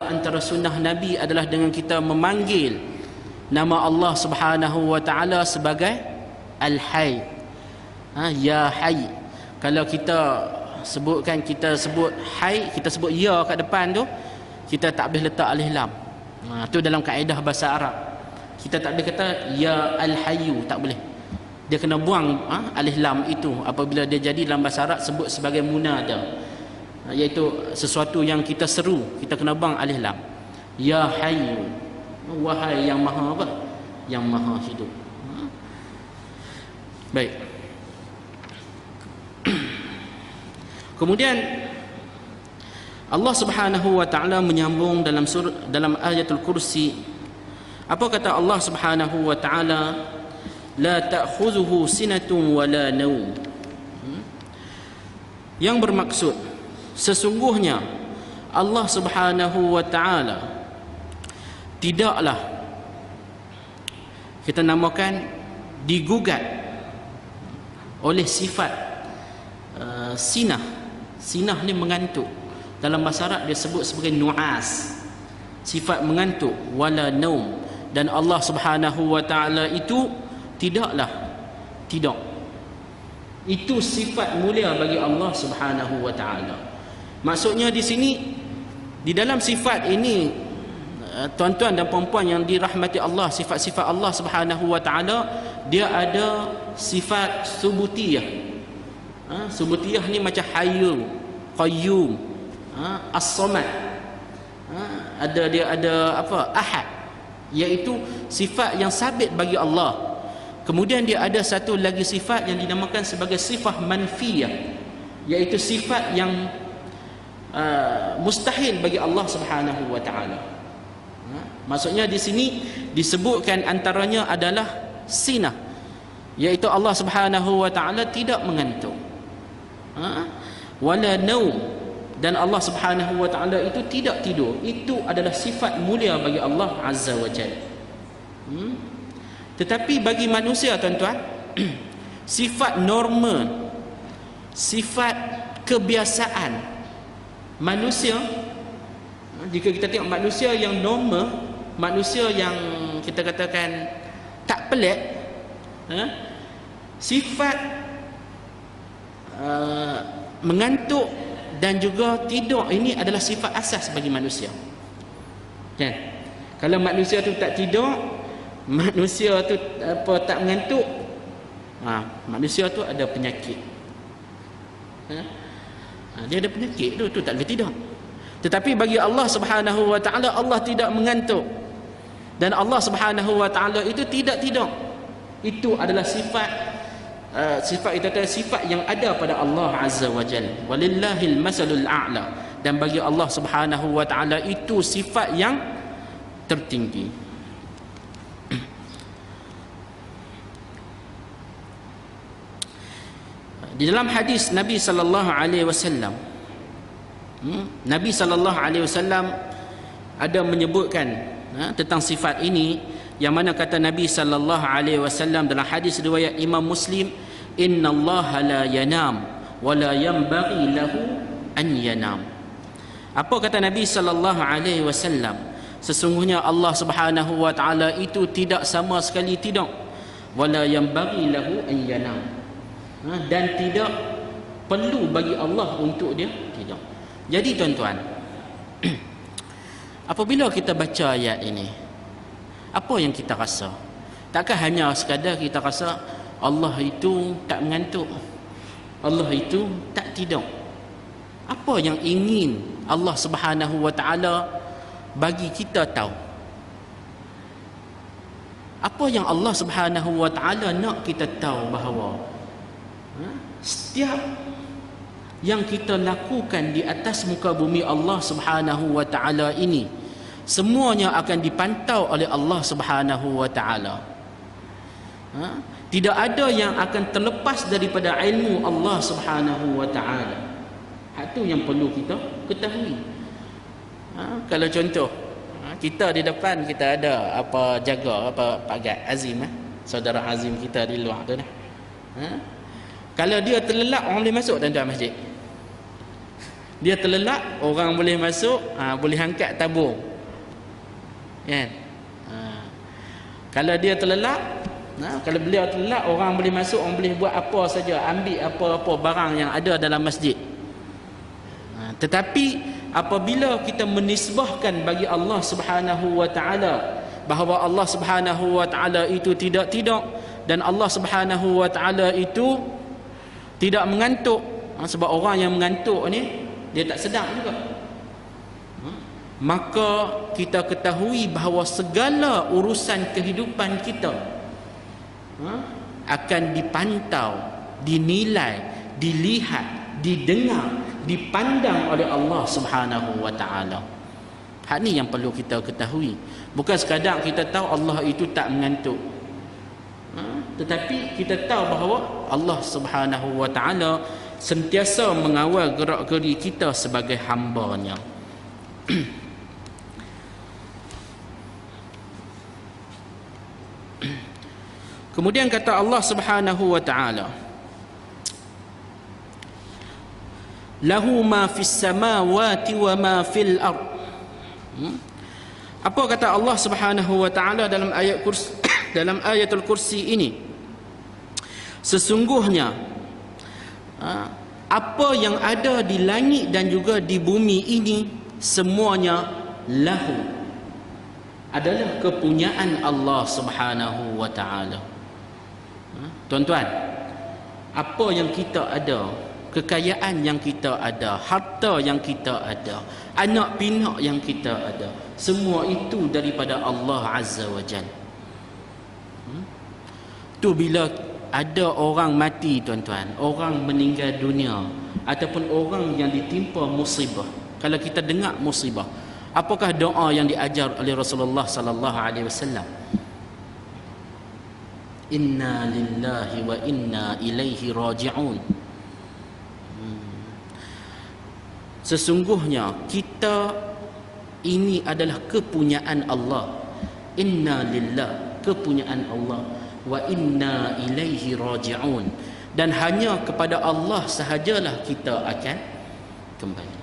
antara sunnah Nabi adalah dengan kita memanggil nama Allah Subhanahu wa taala sebagai Al-Hayy. Ya Hayy. Kalau kita sebutkan, kita sebut Hayy, kita sebut ya kat depan tu, kita tak boleh letak alif lam. Tu dalam kaedah bahasa Arab. Kita tak boleh kata ya Al-Hayyu, tak boleh. Dia kena buang alif lam itu apabila dia jadi dalam bahasa Arab sebut sebagai munada, iaitu sesuatu yang kita seru, kita kena buang alif lam. Ya Hayyu, wahai yang maha apa? Yang maha hidup. Baik. Kemudian Allah Subhanahu wa taala menyambung dalam ayatul kursi. Apa kata Allah Subhanahu wa taala? La ta'khudhuhu sinatun wa la naum. Yang bermaksud, sesungguhnya Allah Subhanahu wa taala tidaklah, kita namakan, digugat oleh sifat sinah. Sinah ni mengantuk. Dalam bahasa Arab dia sebut sebagai nu'as, sifat mengantuk. Wala naum. Dan Allah Subhanahu wa taala itu tidaklah tidur. Itu sifat mulia bagi Allah Subhanahu wa taala. Maksudnya di sini, di dalam sifat ini, tuan-tuan dan puan-puan yang dirahmati Allah, sifat-sifat Allah Subhanahu wa taala, dia ada sifat subutiyah. Subutiyah ni macam Hayyu, Qayyum, As-Samad. Dia ada apa? Ahad, iaitu sifat yang sabit bagi Allah. Kemudian dia ada satu lagi sifat yang dinamakan sebagai sifat manfiyah, iaitu sifat yang mustahil bagi Allah Subhanahu wa taala. Maksudnya di sini disebutkan antaranya adalah sinah, iaitu Allah Subhanahu wa taala tidak mengantuk. Wala naum, dan Allah Subhanahu wa taala itu tidak tidur. Itu adalah sifat mulia bagi Allah Azza wa Jalla. Tetapi bagi manusia, tuan-tuan, sifat normal, sifat kebiasaan manusia, jika kita tengok manusia yang normal, manusia yang kita katakan tak pelik, sifat mengantuk dan juga tidur ini adalah sifat asas bagi manusia. Kan? Kalau manusia tu tak tidur, manusia tu tak mengantuk, manusia tu ada penyakit. Dia ada penyakit tu tak boleh tidur. Tetapi bagi Allah Subhanahu wa taala, Allah tidak mengantuk, dan Allah Subhanahu wa taala itu tidak tidur. Itu adalah sifat sifat yang ada pada Allah Azza wa Jalla. Walillahil masalul a'la. Dan bagi Allah Subhanahu wa taala itu sifat yang tertinggi. Di dalam hadis Nabi sallallahu alaihi wasallam, Nabi sallallahu alaihi wasallam ada menyebutkan tentang sifat ini, yang mana kata Nabi sallallahu alaihi wasallam dalam hadis riwayat Imam Muslim, innallaha la yanam wa la yanbaghi lahu an yanam. Apa kata Nabi sallallahu alaihi wasallam? Sesungguhnya Allah Subhanahu wa taala itu tidak sama sekali tidur, wa la yanbaghi lahu an yanam, dan tidak perlu bagi Allah untuk dia tidur. Jadi tuan-tuan, apabila kita baca ayat ini, apa yang kita rasa? Takkan hanya sekadar kita rasa Allah itu tak mengantuk, Allah itu tak tidur. Apa yang ingin Allah Subhanahu wa taala bagi kita tahu? Apa yang Allah Subhanahu wa taala nak kita tahu? Bahawa setiap yang kita lakukan di atas muka bumi Allah Subhanahu wa taala ini, semuanya akan dipantau oleh Allah Subhanahu wa taala. Tidak ada yang akan terlepas daripada ilmu Allah Subhanahu wa taala. Itu yang perlu kita ketahui. Kalau contoh, kita di depan kita ada apa jaga apa Pak Gad Azim, saudara Azim kita di luar tu dah. Kalau dia terlelap, orang boleh masuk tuan-tuan masjid. Dia terlelap, orang boleh masuk, boleh angkat tabung. Kan? Kalau dia terlelap, kalau beliau terlelap, orang boleh masuk, orang boleh buat apa saja, ambil apa-apa barang yang ada dalam masjid. Tetapi apabila kita menisbahkan bagi Allah Subhanahu wa taala bahawa Allah Subhanahu wa taala itu tidak dan Allah Subhanahu wa taala itu tidak mengantuk, sebab orang yang mengantuk ni dia tak sedang juga, maka kita ketahui bahawa segala urusan kehidupan kita akan dipantau, dinilai, dilihat, didengar, dipandang oleh Allah Subhanahu wa taala. Hak ni yang perlu kita ketahui. Bukan sekadar kita tahu Allah itu tak mengantuk, tetapi kita tahu bahawa Allah Subhanahu wa taala sentiasa mengawal gerak-geri kita sebagai hamba-Nya. Kemudian kata Allah Subhanahu wa taala, lahu ma fis samawati wa ma fil ard. Apa kata Allah Subhanahu wa taala dalam ayat kursi, dalam ayatul kursi ini? Sesungguhnya apa yang ada di langit dan juga di bumi ini semuanya lahu, adalah kepunyaan Allah Subhanahu wa taala. Tuan-tuan, apa yang kita ada, kekayaan yang kita ada, harta yang kita ada, anak pinak yang kita ada, semua itu daripada Allah Azza wa Jalla. Tu bila ada orang mati, tuan-tuan, orang meninggal dunia ataupun orang yang ditimpa musibah, kalau kita dengar musibah, apakah doa yang diajar oleh Rasulullah sallallahu alaihi wasallam? Inna lillahi wa inna ilaihi raji'un. Sesungguhnya kita ini adalah kepunyaan Allah. Inna lillah, kepunyaan Allah, wa inna ilaihi raji'un, dan hanya kepada Allah sahajalah kita akan kembali.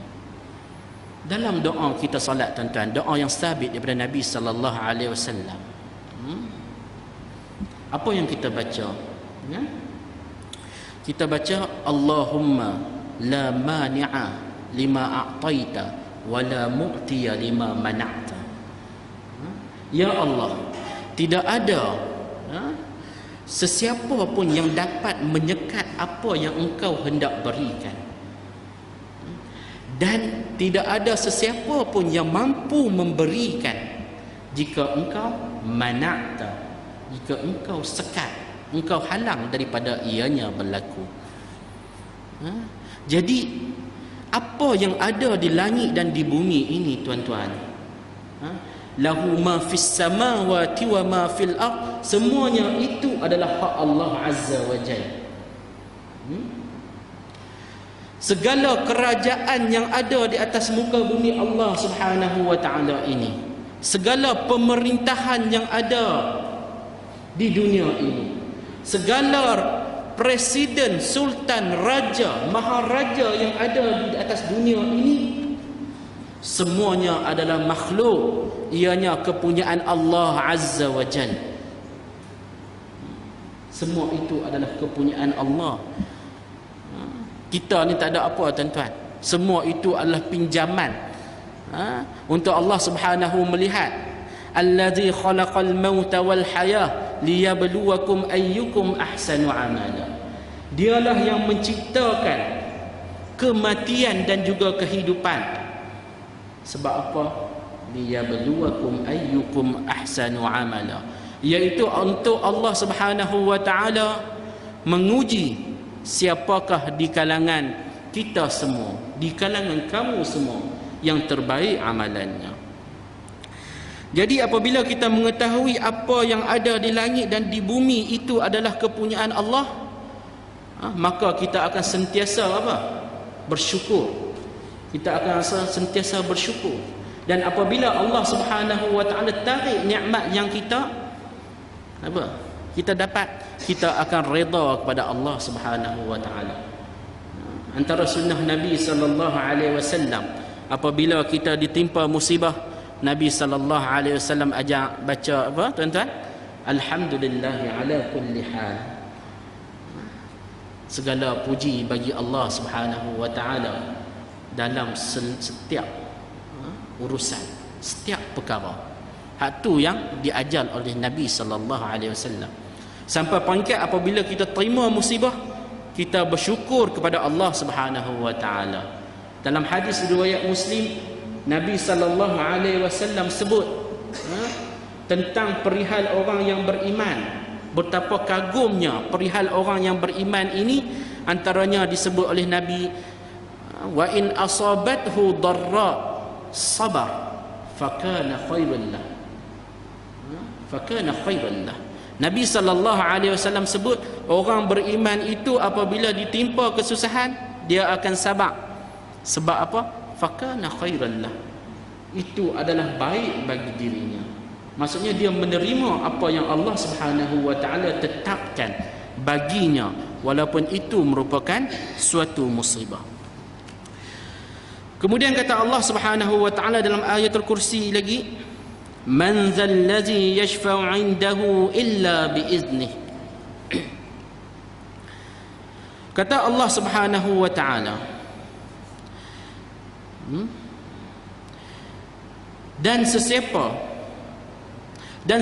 Dalam doa kita salat, tuan-tuan, doa yang sabit daripada Nabi sallallahu alaihi wasallam, apa yang kita baca? Kita baca Allahumma la mani'a lima a'taita wa la mu'tiya lima mana'ta. Ya Allah, tidak ada sesiapa pun yang dapat menyekat apa yang Engkau hendak berikan, dan tidak ada sesiapa pun yang mampu memberikan jika Engkau mana'ta, jika Engkau sekat, Engkau halang daripada ianya berlaku. Jadi apa yang ada di langit dan di bumi ini, tuan-tuan, lahu ma fis samawati wa ma fil ard, semuanya itu adalah hak Allah Azza wa Jalla. Segala kerajaan yang ada di atas muka bumi Allah Subhanahu wa taala ini, segala pemerintahan yang ada di dunia ini, segala presiden, sultan, raja, maharaja yang ada di atas dunia ini, semuanya adalah makhluk, ianya kepunyaan Allah Azza wa Jalla. Semua itu adalah kepunyaan Allah. Kita ni tak ada apa, tuan-tuan. Semua itu adalah pinjaman untuk Allah Subhanahu melihat. Allazi khalaqal mauta wal hayah liyabluwakum ayyukum ahsanu amala. Dialah yang menciptakan kematian dan juga kehidupan. Sebab apa? Liyabluwakum ayyukum ahsanu amala, iaitu untuk Allah Subhanahu wa taala menguji siapakah di kalangan kita semua, di kalangan kamu semua, yang terbaik amalannya. Jadi apabila kita mengetahui apa yang ada di langit dan di bumi itu adalah kepunyaan Allah, maka kita akan sentiasa bersyukur. Kita akan sentiasa bersyukur. Dan apabila Allah Subhanahu wa taala tarik nikmat yang kita dapat, kita akan redha kepada Allah Subhanahu wa taala. antara sunnah Nabi sallallahu alaihi wasallam, apabila kita ditimpa musibah, Nabi sallallahu alaihi wasallam ajak baca apa tuan-tuan? Alhamdulillahi ala kulli hal. Segala puji bagi Allah Subhanahu wa taala dalam setiap urusan, setiap perkara. Hak tu yang diajar oleh Nabi sallallahu alaihi wasallam. Sampai pangkat apabila kita terima musibah, kita bersyukur kepada Allah Subhanahu wa taala. Dalam hadis riwayat Muslim, Nabi sallallahu alaihi wasallam sebut tentang perihal orang yang beriman. Betapa kagumnya perihal orang yang beriman ini, antaranya disebut oleh Nabi, wa in asabathu darra sabar fakana khairan lah. Fakana khairan lah. Nabi sallallahu alaihi wasallam sebut orang beriman itu apabila ditimpa kesusahan, dia akan sabar. Sebab apa? Fakana khairan lah. Itu adalah baik bagi dirinya. Maksudnya dia menerima apa yang Allah Subhanahu wa taala tetapkan baginya, walaupun itu merupakan suatu musibah. Kemudian kata Allah Subhanahu wa taala dalam ayatul kursi lagi, man zal ladzi yashfa'u 'indahu illa biiznih. Kata Allah Subhanahu wa taala, dan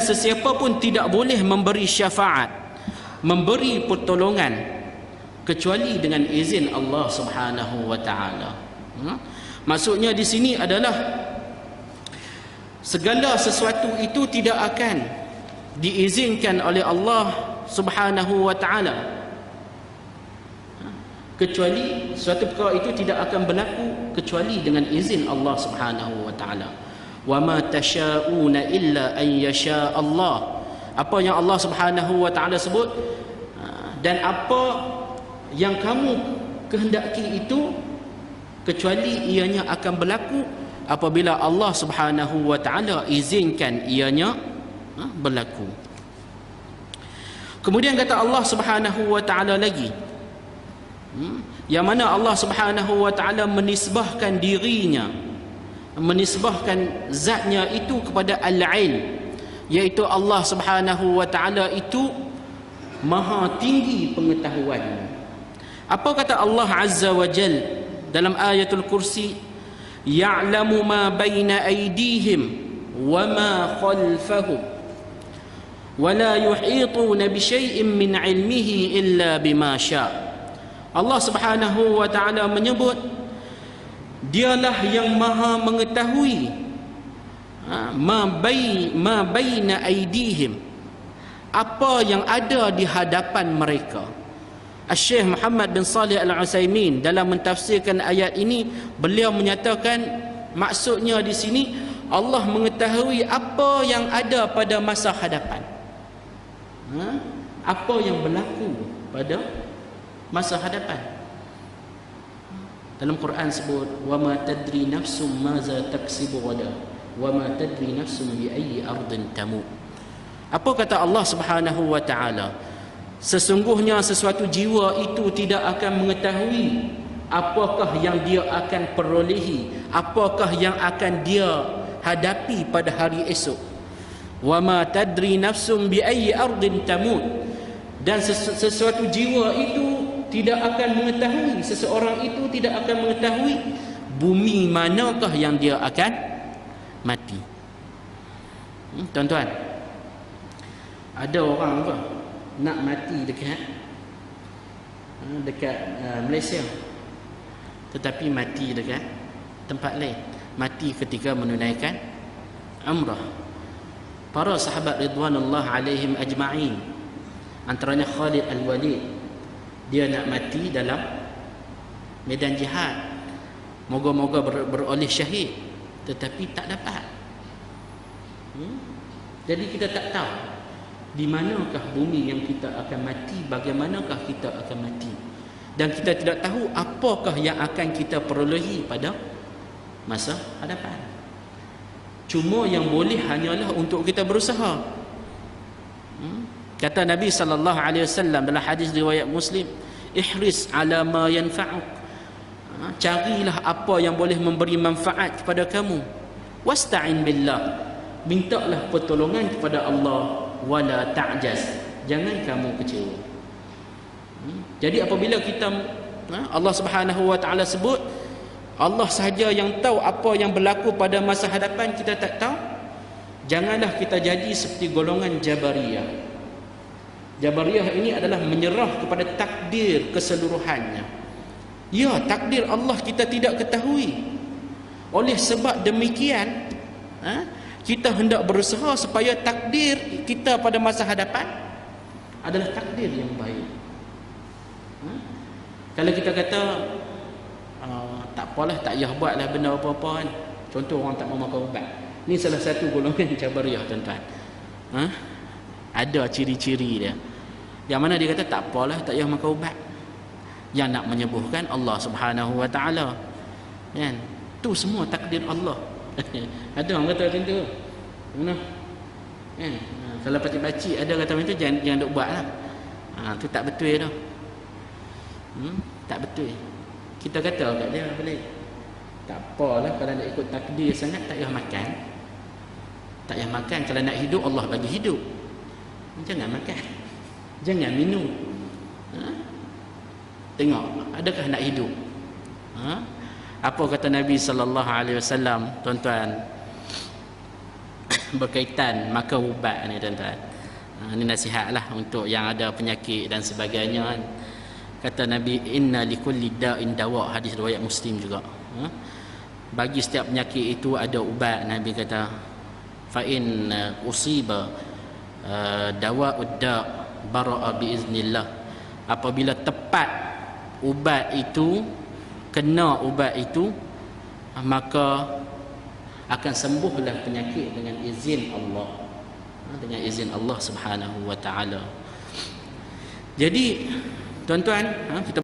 sesiapa pun tidak boleh memberi syafaat, memberi pertolongan kecuali dengan izin Allah Subhanahu wa taala. Maksudnya di sini adalah segala sesuatu itu tidak akan diizinkan oleh Allah Subhanahu wa taala, kecuali suatu perkara itu tidak akan berlaku kecuali dengan izin Allah Subhanahu wa taala. Wa ma tasyauna illa an yasha Allah. Apa yang Allah Subhanahu wa taala sebut, dan apa yang kamu kehendaki itu kecuali ianya akan berlaku apabila Allah Subhanahu wa taala izinkan ianya berlaku. Kemudian kata Allah Subhanahu wa taala lagi, yang mana Allah Subhanahu wa taala menisbahkan dirinya, menisbahkan zatnya itu kepada al-ilm, iaitu Allah Subhanahu wa taala itu maha tinggi pengetahuannya. Apa kata Allah Azza wa Jal dalam ayatul kursi, ya'lamu ma baina aydihim wa ma khalfahum wa la yuhituna bi syai'in min 'ilmihi illa bima syaa. Allah Subhanahu wa taala menyebut dialah yang maha mengetahui ma baina aydihim, apa yang ada di hadapan mereka. Syekh Muhammad bin Salih Al-Utsaimin dalam mentafsirkan ayat ini, beliau menyatakan maksudnya di sini Allah mengetahui apa yang ada pada masa hadapan, apa yang berlaku pada masa hadapan. Dalam Quran sebut, wa ma tadri nafsum maza taksibu ghadan wa ma tadri nafsum bi ayyi ardin tamut. Apa kata Allah Subhanahu wa taala? Sesungguhnya sesuatu jiwa itu tidak akan mengetahui apakah yang dia akan perolehi, apakah yang akan dia hadapi pada hari esok. Wa ma tadri nafsum bi ayyi ardin tamut. Dan sesuatu jiwa itu tidak akan mengetahui, seseorang itu tidak akan mengetahui bumi manakah yang dia akan mati. Tuan-tuan, ada orang apa nak mati dekat Malaysia, tetapi mati dekat tempat lain, mati ketika menunaikan umrah. Para sahabat ridwanullah alaihim ajma'in, antaranya Khalid Al-Walid, dia nak mati dalam medan jihad, moga-moga beroleh syahid, tetapi tak dapat. Jadi kita tak tahu di manakah bumi yang kita akan mati, bagaimanakah kita akan mati, dan kita tidak tahu apakah yang akan kita perolehi pada masa hadapan. Cuma yang boleh hanyalah untuk kita berusaha. Kata Nabi sallallahu alaihi wasallam dalam hadis riwayat Muslim, ihris ala ma yanfa'uk carilah apa yang boleh memberi manfaat kepada kamu. Wasta'in billah, mintalah pertolongan kepada Allah. Wala ta'jaz, jangan kamu kecewa. Jadi apabila kita Allah Subhanahu wa taala sebut Allah sahaja yang tahu apa yang berlaku pada masa hadapan, kita tak tahu, janganlah kita jadi seperti golongan Jabariyah. Jabariyah ini adalah menyerah kepada takdir keseluruhannya. Ya, takdir Allah kita tidak ketahui. Oleh sebab demikian, kita hendak berusaha supaya takdir kita pada masa hadapan adalah takdir yang baik. Kalau kita kata tak apalah, tak payah buatlah benda apa-apa kan. Contoh orang tak mau makan ubat. Ni salah satu golongan Jabariyah, tuan-tuan. Ada ciri-ciri dia. Yang mana dia kata tak apalah, tak payah makan ubat. Yang nak menyembuhkan Allah Subhanahu wa taala. Kan? Tu semua takdir Allah. Ada orang kata macam tu. Mana? Kan? Kalau pakcik-pakcik ada kata macam tu, jangan duk buatlah. Tu tak betul dah. Tak betul. Kita kata kat dia balik, tak apalah kalau nak ikut takdir sangat, tak payah makan. Tak payah makan. Kalau nak hidup, Allah bagi hidup. Jangan makan, jangan minum. Tengok, adakah nak hidup? Apa kata Nabi sallallahu alaihi wasallam, tuan-tuan, berkaitan makan ubat ni, tuan-tuan. Ini nasihatlah untuk yang ada penyakit dan sebagainya kan. Kata Nabi, inna likulli da'in dawa, hadis riwayat Muslim juga. Bagi setiap penyakit itu ada ubat. Nabi kata, fa in usiba dawa'ud da' bara'a biiznillah. Apabila tepat ubat itu, kena ubat itu, maka akan sembuhlah penyakit dengan izin Allah, dengan izin Allah Subhanahu wa taala. Jadi tuan-tuan, kita